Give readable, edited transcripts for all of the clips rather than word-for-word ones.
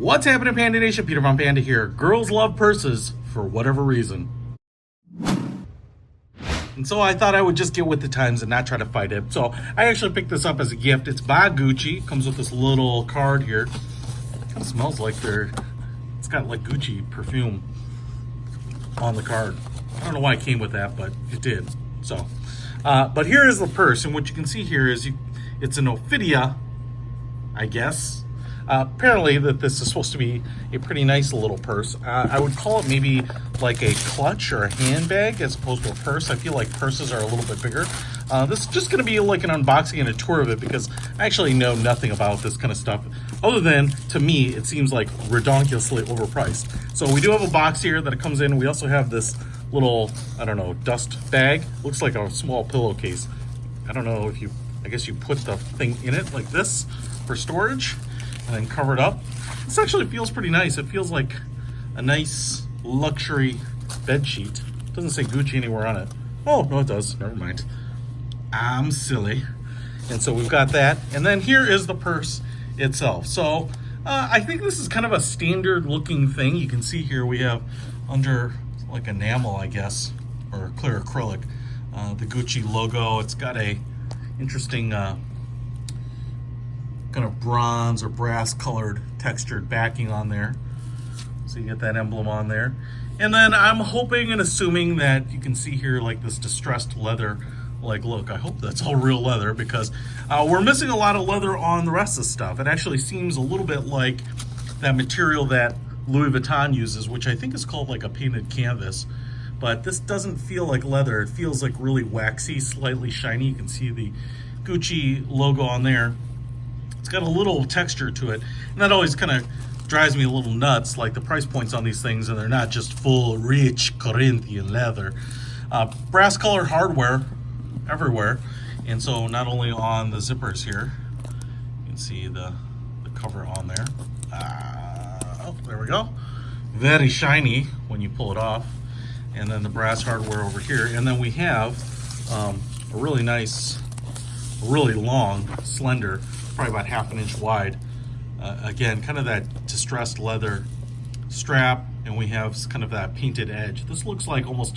What's happening, Panda Nation? Peter von Panda here. Girls love purses for whatever reason. And so I thought I would just get with the times and not try to fight it. So I actually picked this up as a gift. It's by Gucci. Comes with this little card here. Kind of smells like it's got like Gucci perfume on the card. I don't know why it came with that, but it did. So, but here is the purse. And what you can see here is it's an Ophidia, I guess. Apparently that this is supposed to be a pretty nice little purse. I would call it maybe like a clutch or a handbag as opposed to a purse. I feel like purses are a little bit bigger. This is just going to be like an unboxing and a tour of it because I actually know nothing about this kind of stuff other than, to me, it seems like redonkulously overpriced. So we do have a box here that it comes in. We also have this little, I don't know, dust bag. Looks like a small pillowcase. I don't know if I guess you put the thing in it like this for storage and then cover it up. This actually feels pretty nice. It feels like a nice luxury bed sheet. It doesn't say Gucci anywhere on it. Oh, no, it does. Never mind. I'm silly. And so we've got that. And then here is the purse itself. So I think this is kind of a standard looking thing. You can see here we have under like enamel, I guess, or clear acrylic, the Gucci logo. It's got a interesting kind of bronze or brass colored textured backing on there. So you get that emblem on there. And then I'm hoping and assuming that you can see here like this distressed leather like look. I hope that's all real leather because we're missing a lot of leather on the rest of the stuff. It actually seems a little bit like that material that Louis Vuitton uses, which I think is called like a painted canvas. But this doesn't feel like leather. It feels like really waxy, slightly shiny. You can see the Gucci logo on there. It's got a little texture to it, and that always kind of drives me a little nuts, like the price points on these things, and they're not just full, rich Corinthian leather. Brass colored hardware everywhere, and so not only on the zippers here, you can see the cover on there. Oh, there we go. Very shiny when you pull it off. And then the brass hardware over here, and then we have a really nice, really long, slender, probably about half an inch wide. Again, kind of that distressed leather strap, and we have kind of that painted edge. This looks like almost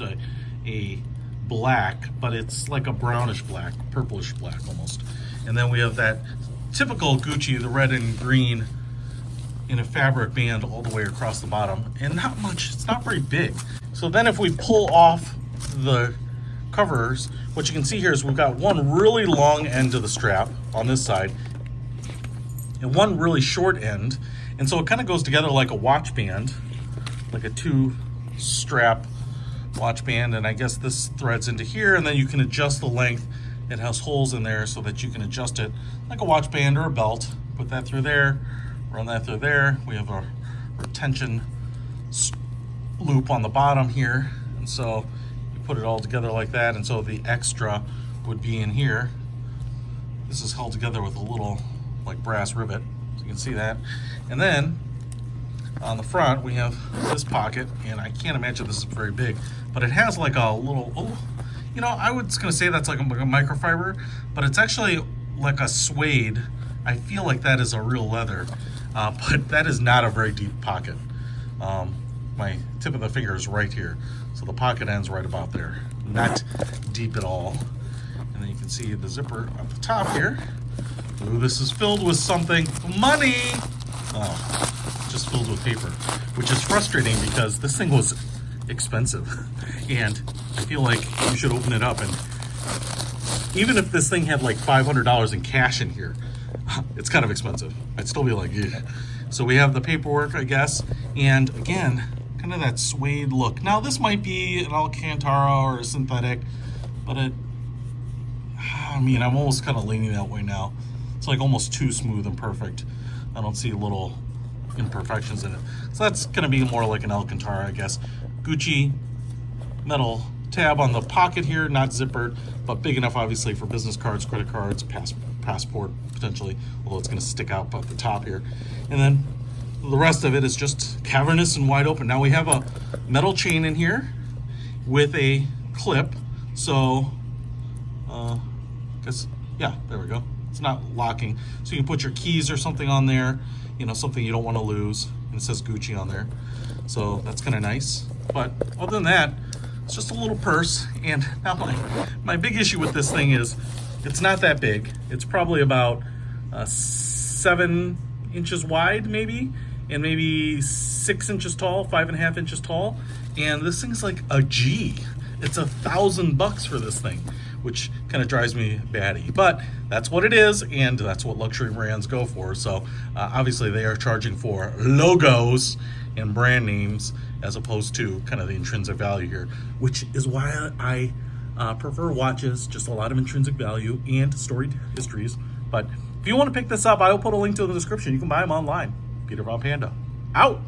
a black, but it's like a brownish black, purplish black almost. And then we have that typical Gucci, the red and green in a fabric band all the way across the bottom, and not much, it's not very big. So then if we pull off the covers, what you can see here is we've got one really long end of the strap on this side and one really short end. And so it kind of goes together like a watch band, like a 2-strap watch band. And I guess this threads into here, and then you can adjust the length. It has holes in there so that you can adjust it like a watch band or a belt. Put that through there, run that through there. We have a retention loop on the bottom here. And so you put it all together like that. And so the extra would be in here. This is held together with a little like brass rivet, so you can see that. And then on the front we have this pocket, and I can't imagine this is very big, but it has like a little, you know, I was gonna say that's like a microfiber, but it's actually like a suede. I feel like that is a real leather, but that is not a very deep pocket. My tip of the finger is right here, so the pocket ends right about there, not deep at all. And then you can see the zipper at the top here. Ooh, this is filled with something. Money! Oh, just filled with paper, which is frustrating because this thing was expensive. And I feel like you should open it up, and even if this thing had like $500 in cash in here, it's kind of expensive. I'd still be like, yeah. So we have the paperwork, I guess, and again, kind of that suede look. Now this might be an Alcantara or a synthetic, but I mean, I'm almost kind of leaning that way now. It's like almost too smooth and perfect. I don't see little imperfections in it. So that's gonna be more like an Alcantara, I guess. Gucci metal tab on the pocket here, not zippered, but big enough obviously for business cards, credit cards, passport potentially, although it's gonna stick out at the top here. And then the rest of it is just cavernous and wide open. Now we have a metal chain in here with a clip. So, yeah, there we go. It's not locking. So you can put your keys or something on there. you know, something you don't want to lose. And it says Gucci on there. So that's kind of nice. But other than that, it's just a little purse. And now my big issue with this thing is it's not that big. It's probably about 7 inches wide, maybe, and maybe 6 inches tall, 5.5 inches tall. And this thing's like a G. It's $1,000 for this thing, which kind of drives me batty. But that's what it is, and that's what luxury brands go for. So obviously they are charging for logos and brand names as opposed to kind of the intrinsic value here, which is why I prefer watches, just a lot of intrinsic value and storied histories. But if you want to pick this up, I will put a link to it in the description. You can buy them online. Peter Von Panda, out.